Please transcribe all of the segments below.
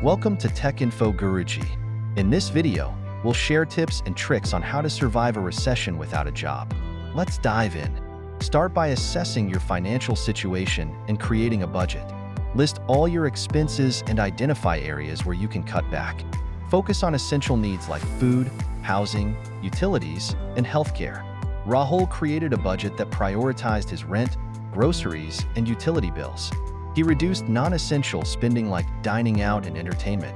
Welcome to Tech Info Guruji. In this video, we'll share tips and tricks on how to survive a recession without a job. Let's dive in. Start by assessing your financial situation and creating a budget. List all your expenses and identify areas where you can cut back. Focus on essential needs like food, housing, utilities, and healthcare. Rahul created a budget that prioritized his rent, groceries, and utility bills. He reduced non-essential spending like dining out and entertainment.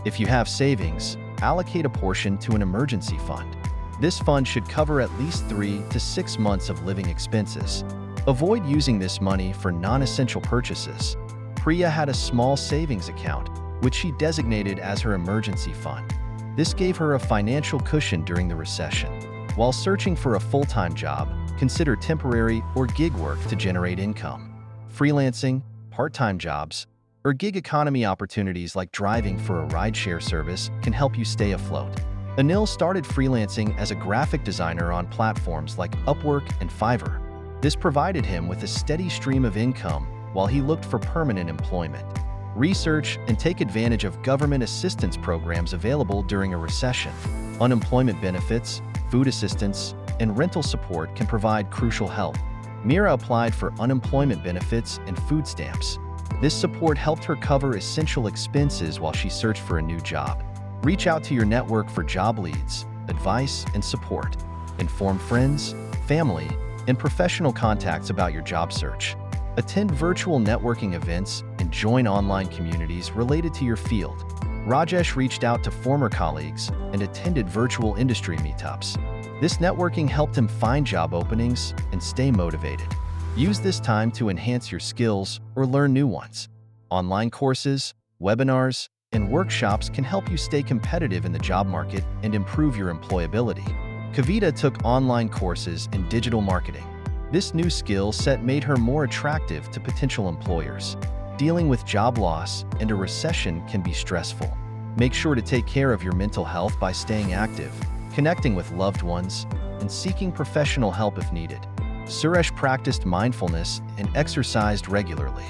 If you have savings, allocate a portion to an emergency fund. This fund should cover at least 3 to 6 months of living expenses. Avoid using this money for non-essential purchases. Priya had a small savings account, which she designated as her emergency fund. This gave her a financial cushion during the recession. While searching for a full-time job, consider temporary or gig work to generate income. Freelancing, part-time jobs, or gig economy opportunities like driving for a rideshare service can help you stay afloat. Anil started freelancing as a graphic designer on platforms like Upwork and Fiverr. This provided him with a steady stream of income while he looked for permanent employment. Research and take advantage of government assistance programs available during a recession. Unemployment benefits, food assistance, and rental support can provide crucial help. Meera applied for unemployment benefits and food stamps. This support helped her cover essential expenses while she searched for a new job. Reach out to your network for job leads, advice, and support. Inform friends, family, and professional contacts about your job search. Attend virtual networking events and join online communities related to your field. Rajesh reached out to former colleagues and attended virtual industry meetups. This networking helped him find job openings and stay motivated. Use this time to enhance your skills or learn new ones. Online courses, webinars, and workshops can help you stay competitive in the job market and improve your employability. Kavita took online courses in digital marketing. This new skill set made her more attractive to potential employers. Dealing with job loss and a recession can be stressful. Make sure to take care of your mental health by staying active, connecting with loved ones, and seeking professional help if needed. Suresh practiced mindfulness and exercised regularly.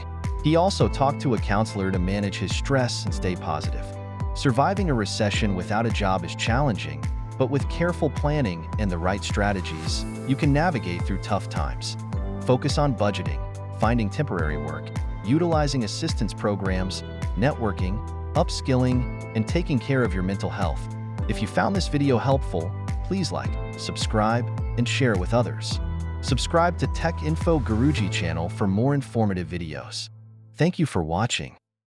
He also talked to a counselor to manage his stress and stay positive. Surviving a recession without a job is challenging, but with careful planning and the right strategies, you can navigate through tough times. Focus on budgeting, finding temporary work, utilizing assistance programs, networking, upskilling, and taking care of your mental health. If you found this video helpful, please like, subscribe, and share with others. Subscribe to Tech Info Guruji channel for more informative videos. Thank you for watching.